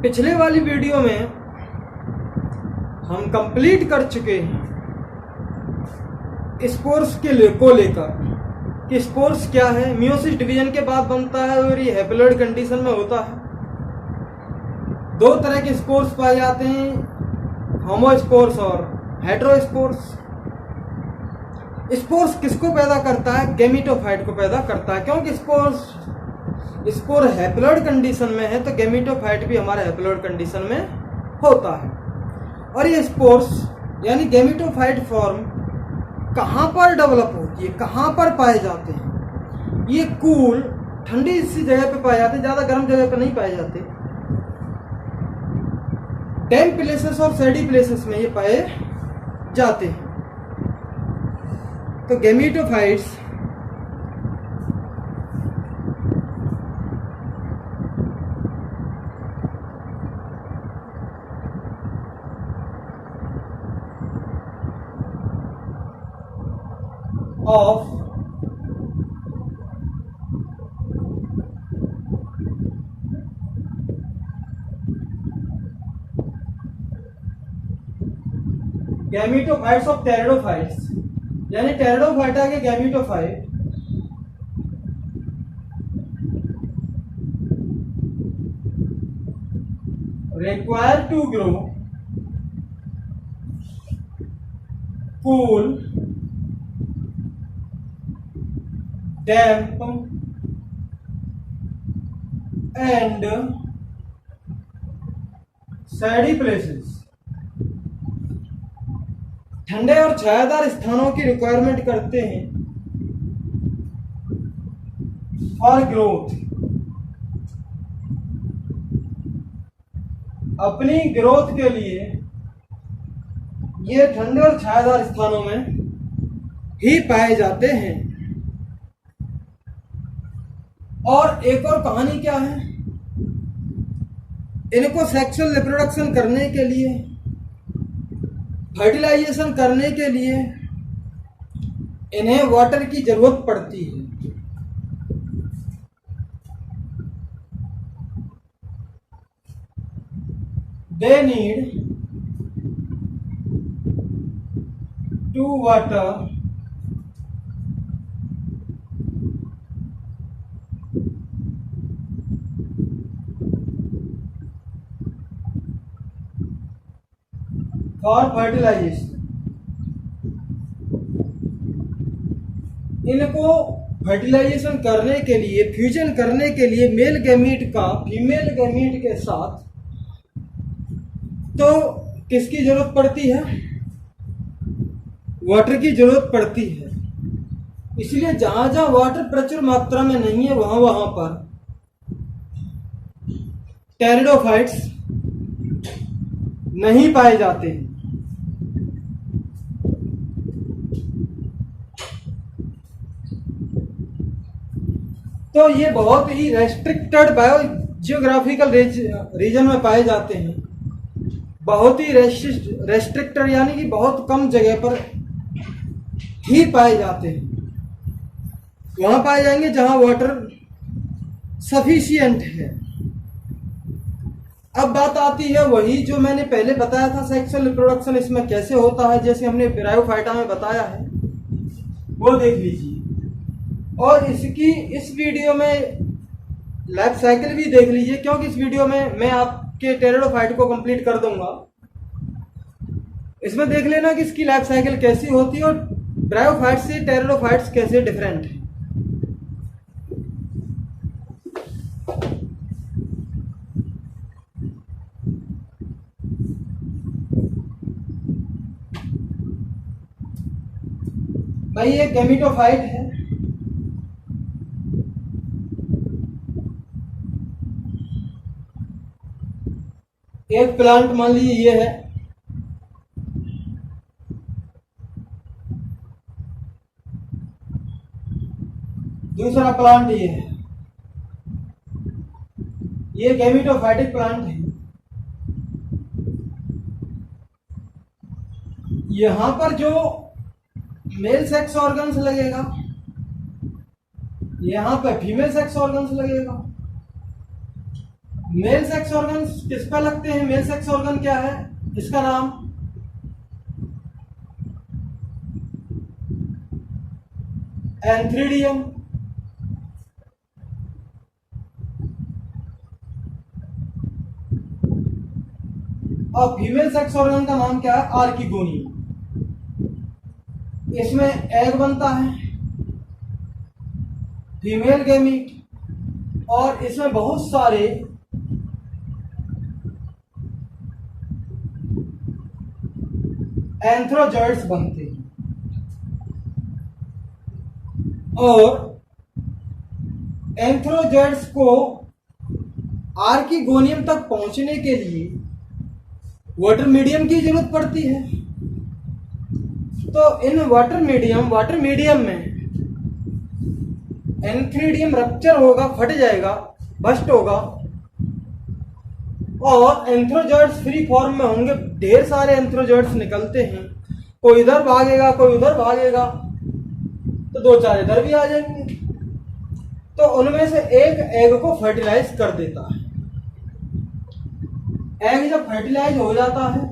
पिछले वाली वीडियो में हम कंप्लीट कर चुके हैं स्पोर्स को लेकर कि स्पोर्स क्या है, मियोसिस डिवीजन के बाद बनता है और ये हैप्लॉइड कंडीशन में होता है। दो तरह के स्पोर्स पाए जाते हैं, होमोस्पोर्स और हेटेरोस्पोर्स। स्पोर्स किसको पैदा करता है? गैमेटोफाइट को पैदा करता है, क्योंकि स्पोर हैप्लॉइड कंडीशन में है तो गैमेटोफाइट भी हमारे हैप्लॉइड कंडीशन में होता है। और ये स्पोर्स यानी गैमेटोफाइट फॉर्म कहाँ पर डेवलप होती है, कहाँ पर पाए जाते हैं? ये कूल ठंडी सी जगह पे पाए जाते हैं, ज़्यादा गर्म जगह पे नहीं पाए जाते। डैम्प प्लेसेस और सैडी प्लेसेस में ये पाए जाते हैं। तो gametophytes of gametophytes of pteridophytes, यानी टेरिडोफाइटा के gametophyte required to grow cool, damp and सैडी places. ठंडे और छायादार स्थानों की रिक्वायरमेंट करते हैं फॉर ग्रोथ। अपनी ग्रोथ के लिए ये ठंडे और छायादार स्थानों में ही पाए जाते हैं। और एक और कहानी क्या है, इनको सेक्सुअल रिप्रोडक्शन करने के लिए, फर्टिलाइजेशन करने के लिए इन्हें वाटर की जरूरत पड़ती है। They need to water for fertilisation. इनको फर्टिलाइजेशन करने के लिए, फ्यूजन करने के लिए मेल गैमीट का फीमेल गैमीट के साथ तो किसकी जरूरत पड़ती है? वाटर की जरूरत पड़ती है। इसलिए जहां जहां वाटर प्रचुर मात्रा में नहीं है वहां वहां पर टेरिडोफाइट्स नहीं पाए जाते हैं। तो ये बहुत ही रेस्ट्रिक्टेड बायो जियोग्राफिकल रीजन में पाए जाते हैं, बहुत ही रेस्ट्रिक्टेड यानी कि बहुत कम जगह पर ही पाए जाते हैं। वहां पाए जाएंगे जहां वाटर सफिशिएंट है। अब बात आती है वही जो मैंने पहले बताया था, सेक्सुअल रिप्रोडक्शन इसमें कैसे होता है, जैसे हमने ब्रायोफाइटा में बताया है, वो देख लीजिए। और इसकी इस वीडियो में लाइफ साइकिल भी देख लीजिए, क्योंकि इस वीडियो में मैं आपके टेरिडोफाइट को कंप्लीट कर दूंगा। इसमें देख लेना कि इसकी लाइफ साइकिल कैसी होती है और ब्रायोफाइट से टेरिडोफाइट्स कैसे डिफरेंट है। भाई ये गैमेटोफाइट है, एक प्लांट मान लीजिए ये है, दूसरा प्लांट ये है, ये गैमेटोफाइटिक प्लांट है। यहां पर जो मेल सेक्स ऑर्गन्स लगेगा, यहां पर फीमेल सेक्स ऑर्गन्स लगेगा। मेल सेक्स ऑर्गन किस पे लगते हैं? मेल सेक्स ऑर्गन क्या है इसका नाम? एंथ्रीडियम। और फीमेल सेक्स ऑर्गन का नाम क्या है? आर्किगोनियम। इसमें एग बनता है, फीमेल गैमीट, और इसमें बहुत सारे एंथ्रोजॉइड्स बनते हैं। और एंथ्रोजॉइड्स को आर्किगोनियम तक पहुंचने के लिए वाटर मीडियम की जरूरत पड़ती है। तो इन वाटर मीडियम में एंथ्रीडियम रप्चर होगा, फट जाएगा, बस्ट होगा, और एंथ्रोजॉइड्स फ्री फॉर्म में होंगे। ढेर सारे एंथ्रोजॉइड्स निकलते हैं, कोई इधर भागेगा, कोई उधर भागेगा, तो दो चार इधर भी आ जाएंगे। तो उनमें से एक एग को फर्टिलाइज कर देता है। एग जब फर्टिलाइज हो जाता है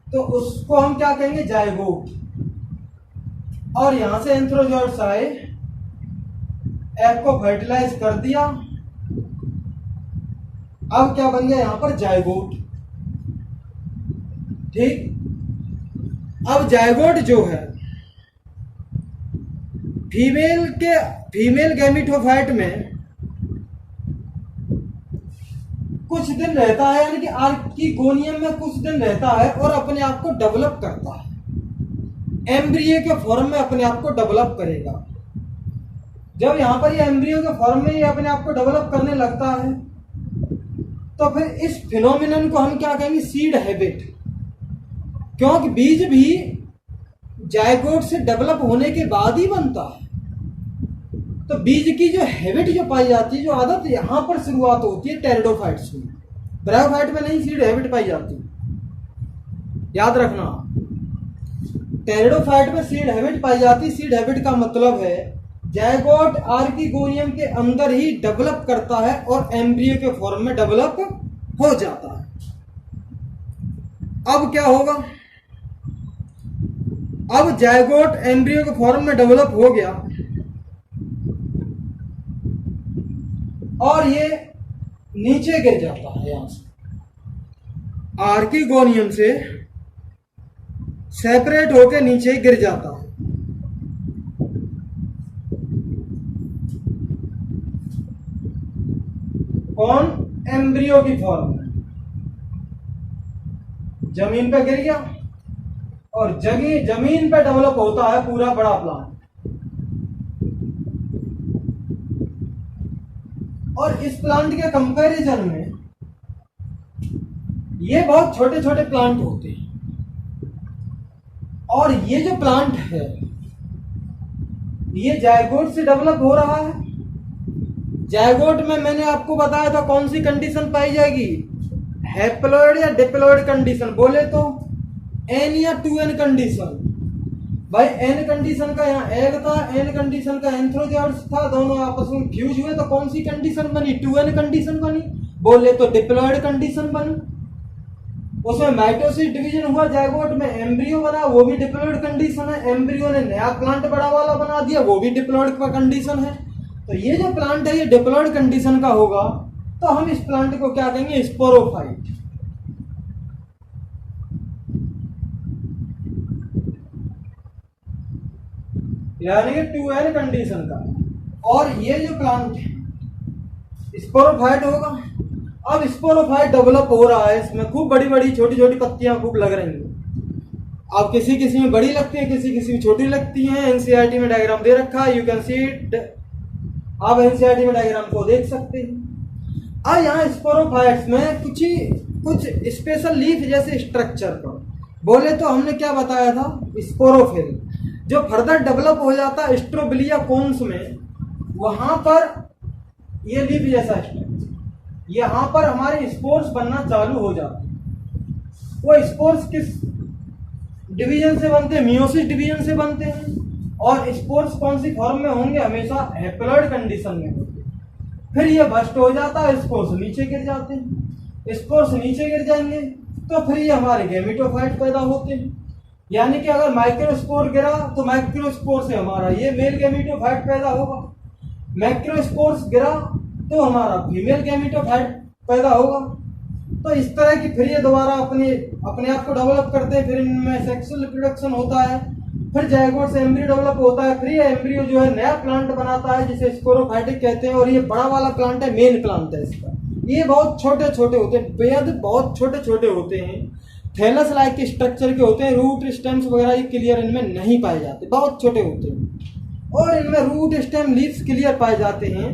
तो उसको हम क्या कहेंगे? जायगोट। और यहां से एंथ्रोजॉइड्स आए, एग को फर्टिलाइज कर दिया, अब क्या बन गया? यहां पर जायगोट। ठीक। अब जायगोट जो है फीमेल गैमेटोफाइट में कुछ दिन रहता है, यानी कि आर्किगोनियम में कुछ दिन रहता है और अपने आप को डेवलप करता है। एम्ब्रियो के फॉर्म में अपने आप को डेवलप करेगा। जब यहां पर ये एम्ब्रियो के फॉर्म में ये अपने आप को डेवलप करने लगता है तो फिर इस फिनोमिनन को हम क्या कहेंगे? Seed habit. क्योंकि बीज भी जायगोट से डेवलप होने के बाद ही बनता है। तो बीज की जो हैबिट जो पाई जाती है, जो आदत, यहां पर शुरुआत होती है टेरिडोफाइट्स में। ब्रायोफाइट में नहीं सीड हैबिट पाई जाती, याद रखना। टेरिडोफाइट में सीड हैबिट पाई जाती। सीड हैबिट का मतलब है जायगोट आर्किगोनियम के अंदर ही डेवलप करता है और एम्ब्रियो के फॉर्म में डेवलप हो जाता है। अब क्या होगा? अब जायगोट एम्ब्रियो के फॉर्म में डेवलप हो गया और ये नीचे गिर जाता है। यहां से आर्किगोनियम से सेपरेट होकर नीचे गिर जाता है। कौन? एम्ब्रियो की फॉर्म में जमीन पे गिर गया और जमीन पे डेवलप होता है पूरा बड़ा प्लांट। और इस प्लांट के कंपैरिजन में ये बहुत छोटे छोटे प्लांट होते हैं। और ये जो प्लांट है ये जायगोट से डेवलप हो रहा है। जायगोट में मैंने आपको बताया था कौन सी कंडीशन पाई जाएगी? हैप्लॉइड या डिप्लॉइड कंडीशन। बोले तो एन या 2n कंडीशन। भाई एन कंडीशन का यहाँ एग था, एन कंडीशन का एंथ्रोजॉइड्स था, दोनों आपस में फ्यूज हुए तो कौन सी कंडीशन बनी? 2n कंडीशन बनी। बोले तो डिप्लॉइड कंडीशन बनी। उसमें माइटोसिस डिवीजन हुआ, जायगोट में एम्ब्रियो बना, वो भी डिप्लॉइड कंडीशन है। एम्ब्रियो ने नया प्लांट बड़ा वाला बना दिया, वो भी डिप्लॉइड का कंडीशन है। तो ये जो प्लांट है ये डिप्लॉइड कंडीशन का होगा। तो हम इस प्लांट को क्या कहेंगे? स्पोरोफाइट। यानी कि 2n कंडीशन का। और ये जो प्लांट है स्पोरोफाइट होगा। अब स्पोरोफाइट डेवलप हो रहा है, इसमें खूब बड़ी बड़ी छोटी छोटी पत्तियां खूब लग रही हैं। अब किसी में बड़ी लगती है, किसी में छोटी लगती हैं। एनसीईआरटी में डायग्राम दे रखा है, यू कैन सी इट। आप एनसीईआरटी में डायग्राम को देख सकते हैं। अब यहाँ स्पोरोफाइट्स में कुछ स्पेशल लीफ जैसे स्ट्रक्चर का बोले तो हमने क्या बताया था? स्पोरोफिल जो फर्दर डेवलप हो जाता है स्ट्रोबिलिया कोन्स में, वहां पर ये लीफ जैसा स्ट्रक्चर, यहां पर हमारे स्पोर्स बनना चालू हो जाते हैं। वो स्पोर्स किस डिवीजन से बनते हैं? मियोसिस डिवीजन से बनते हैं। और स्पोर्स कौन सी फॉर्म में होंगे? हमेशा हैप्लॉइड कंडीशन में होंगे। फिर ये बस्ट हो जाता है, स्पोर्स नीचे गिर जाते हैं। स्पोर्स नीचे गिर जाएंगे तो फिर ये हमारे गैमेटोफाइट पैदा होते हैं। यानी कि अगर माइक्रोस्पोर गिरा तो माइक्रोस्पोर से हमारा ये मेल गैमेटोफाइट पैदा होगा, मैक्रोस्पोर्स गिरा तो हमारा फीमेल गैमेटोफाइट पैदा होगा। तो इस तरह की फिर ये दोबारा अपने आप को डेवलप करते हैं, फिर इनमें सेक्सुअल रिप्रोडक्शन होता है, फिर जायगोट से एम्ब्रियो डेवलप होता है, फिर ये एम्ब्रियो जो है नया प्लांट बनाता है जिसे स्पोरोफाइटिक कहते हैं। और ये बड़ा वाला प्लांट है, मेन प्लांट है इसका। ये बहुत छोटे छोटे होते हैं, बेहद बहुत छोटे छोटे होते हैं, थैलस लाइक के स्ट्रक्चर के होते हैं। रूट स्टेम्स वगैरह ये क्लियर इनमें नहीं पाए जाते, बहुत छोटे होते हैं। और इनमें रूट स्टेम लीव्स क्लियर पाए जाते हैं।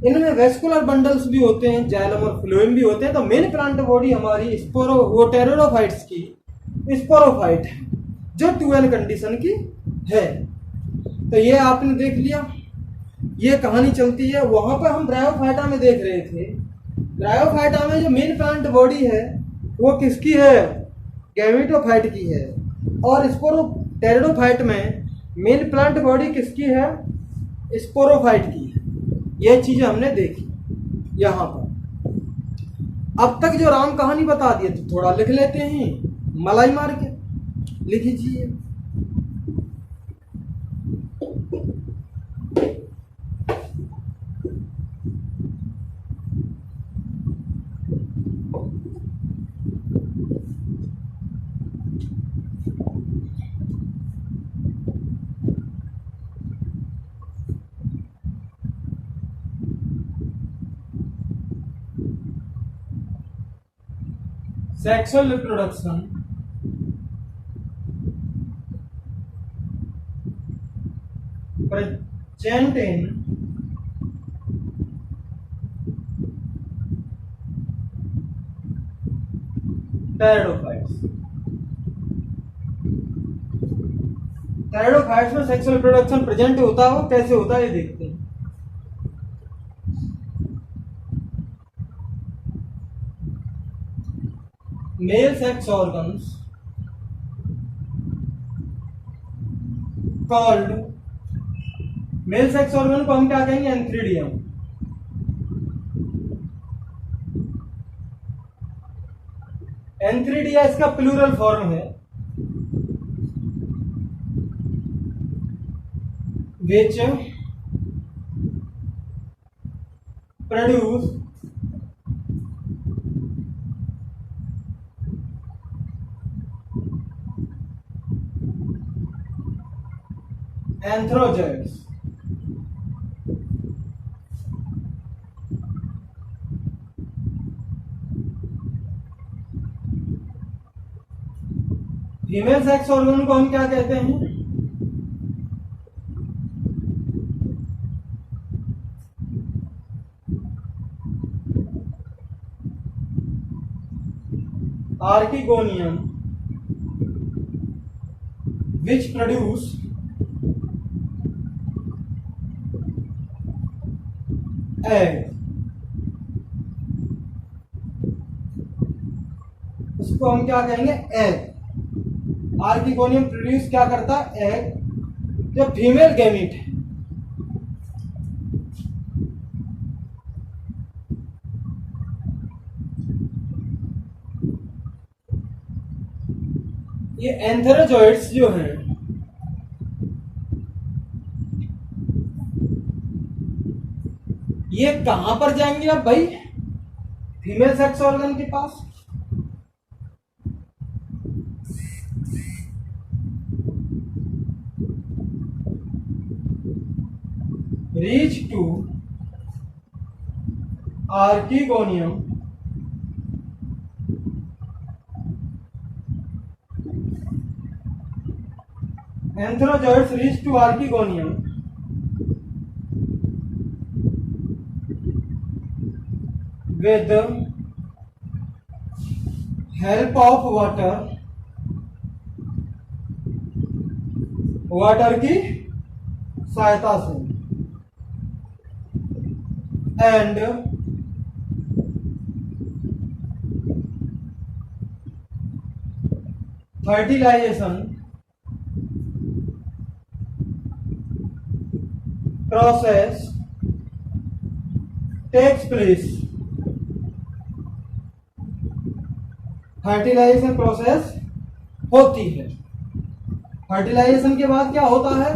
इनमें वेस्कुलर बंडल्स भी होते हैं, जाइलम और फ्लोएम भी होते हैं। तो मेन प्लांट बॉडी हमारी टेरिडोफाइट्स की स्पोरोफाइट है जो 2N कंडीशन की है। तो ये आपने देख लिया, ये कहानी चलती है। वहां पर हम ब्रायोफाइटा में देख रहे थे, ब्रायोफाइटा में जो मेन प्लांट बॉडी है वो किसकी है, गैमेटोफाइट की है। और टेरिडोफाइट में मेन प्लांट बॉडी किसकी है, स्पोरोफाइट की है। ये चीजें हमने देखी यहाँ पर। अब तक जो राम कहानी बता दी तो थोड़ा लिख लेते हैं, मलाई मार के लिख लीजिए। Sexual reproduction present in pteridophytes। Pteridophytes में सेक्सुअल रिप्रोडक्शन प्रेजेंट होता है, वो कैसे होता है ये देखते हैं। Male sex organs called, male sex organ को हम क्या कहेंगे, एंथ्रीडियम। एंथ्रीडिया इसका प्लूरल फॉर्म है, which produce anthrozoids। Female sex organ को हम क्या कहते हैं, आर्किगोनियम, which produce egg। उसको हम क्या कहेंगे, एग। आर्किगोनियम प्रोड्यूस क्या करता है, एग, जो फीमेल गैमीट है। ये एंथेरोजोइड्स जो हैं ये कहां पर जाएंगे अब भाई, फीमेल सेक्स ऑर्गन के पास। Reach to archegonium antherozoids reach to archegonium with help of water की सहायता से, and fertilization process takes place, fertilization process होती है। फर्टिलाइजेशन के बाद क्या होता है?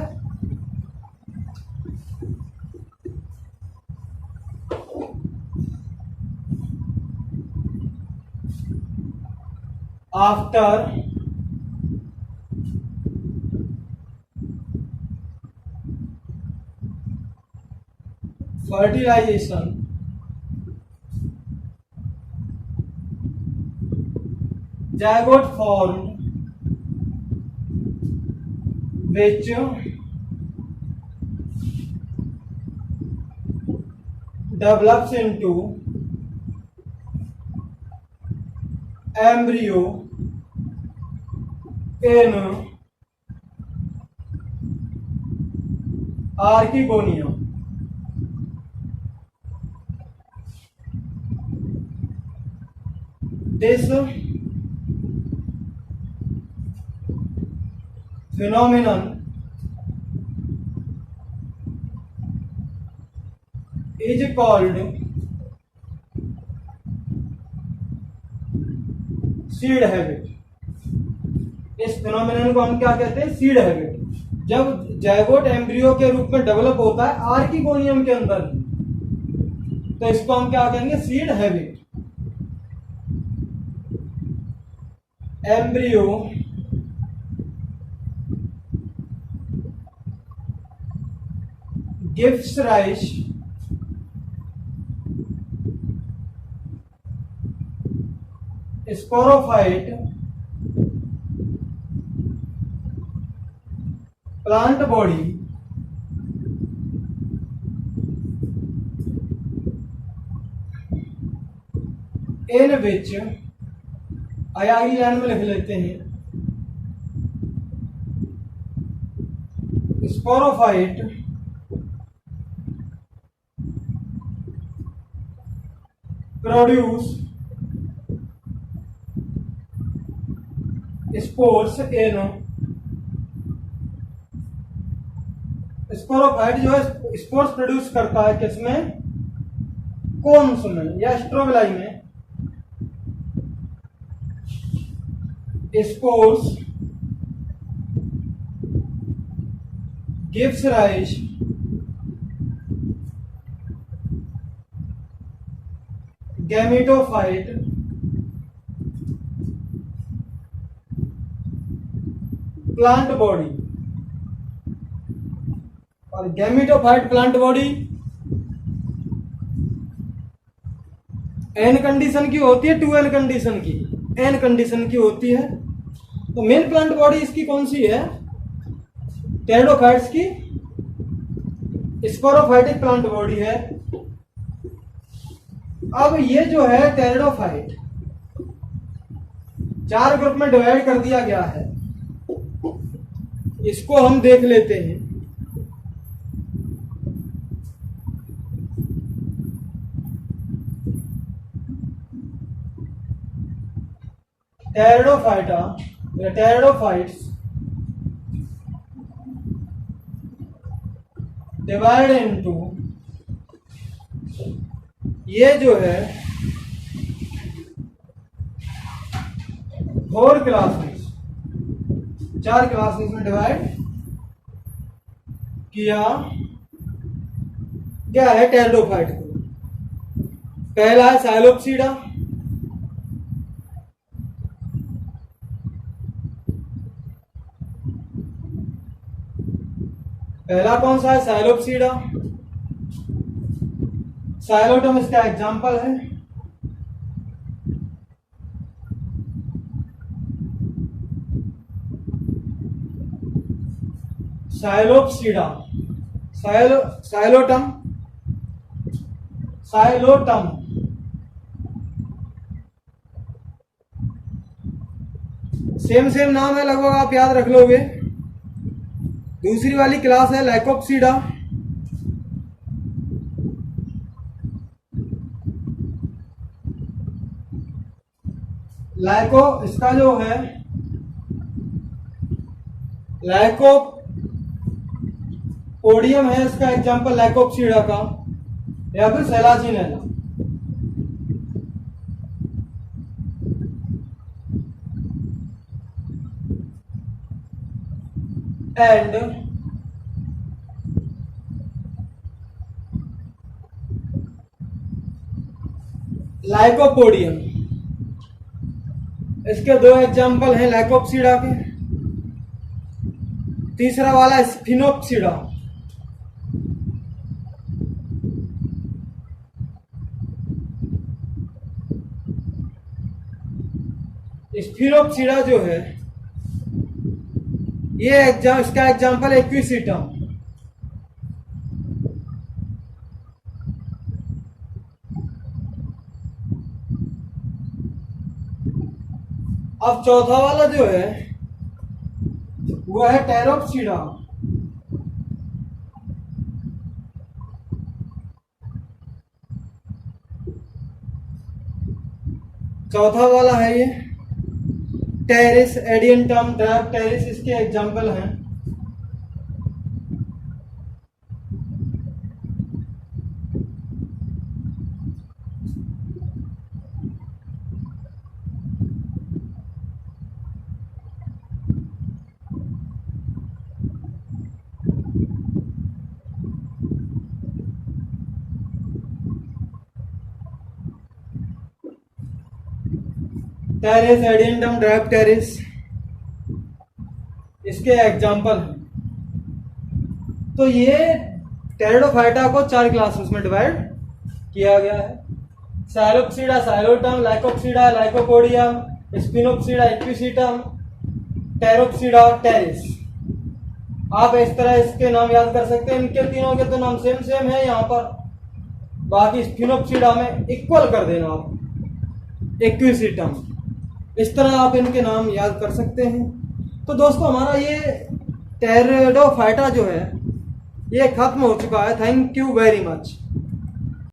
After fertilization zygote formed which develops into embryo in archegonia. This phenomenon is called seed habit. इस फिनोमिनन को हम क्या कहते हैं? Seed habit. जब जायगोट एम्ब्रियो के रूप में डेवलप होता है आर्किगोनियम के अंदर, तो इसको हम क्या कहेंगे? Seed habit. Embryo gives rise sporophyte plant body in which आयागी लाइन में लिख लेते हैं sporophyte produce spores in sporophyte जो है स्पोर्स प्रोड्यूस करता है किसमें? कोन्स में या स्ट्रोबिलाई में। Spores gives rise gametophyte plant body. और gametophyte plant body N condition की होती है, 2n कंडीशन की, n कंडीशन की होती है। तो मेन प्लांट बॉडी इसकी कौन सी है? टेरिडोफाइट्स की स्पोरोफाइटिक प्लांट बॉडी है। अब ये जो है टेरिडोफाइट 4 ग्रुप में डिवाइड कर दिया गया है, इसको हम देख लेते हैं। टेरिडोफाइट्स डिवाइड इनटू, ये जो है 4 क्लासेस, 4 क्लासेस में डिवाइड किया क्या है टेरिडोफाइट को। पहला है साइलोप्सीडा, पहला कौन सा है? साइलोप्सीडा। साइलोटम इसका एग्जाम्पल है। साइलोप्सीडा, साइलोटम, साइलोटम सेम नाम है, लगभग आप याद रख लोगे। दूसरी वाली क्लास है लाइकोप्सीडा, लाइको इसका जो है लाइकोपोडियम है इसका एग्जांपल लाइकोप्सीडा का। या फिर सैलाजिनेला। And lycopodium. इसके दो एग्जाम्पल हैं लाइकोप्सिडा के। तीसरा वाला स्फिनोप्सिडा। स्फिनोप्सिडा जो है ये इसका एग्जाम्पल एक्विसिटम। अब चौथा वाला जो है वो है टेरोप्सिडा। चौथा वाला है ये टेरिस एडियंटम ड्राफ टेरिस, इसके एग्जाम्पल हैं। टेरिस एडियंटम ड्राफ टेरिस इसके एग्जाम्पल हैं। तो ये टेरिडोफाइटा को 4 क्लासेस में डिवाइड किया गया है। Psilopsida psilotum, lycopsida lycopodium, sphenopsida equisetum, pteropsida pteris. आप इस तरह इसके नाम याद कर सकते हैं। इनके तीनों के तो नाम सेम सेम है यहाँ पर, बाकी स्पिनोप्सिडा में इक्वल कर देना आप इक्विसिटम। इस तरह आप इनके नाम याद कर सकते हैं। तो दोस्तों हमारा ये टेरिडोफाइटा जो है ये खत्म हो चुका है। Thank you very much.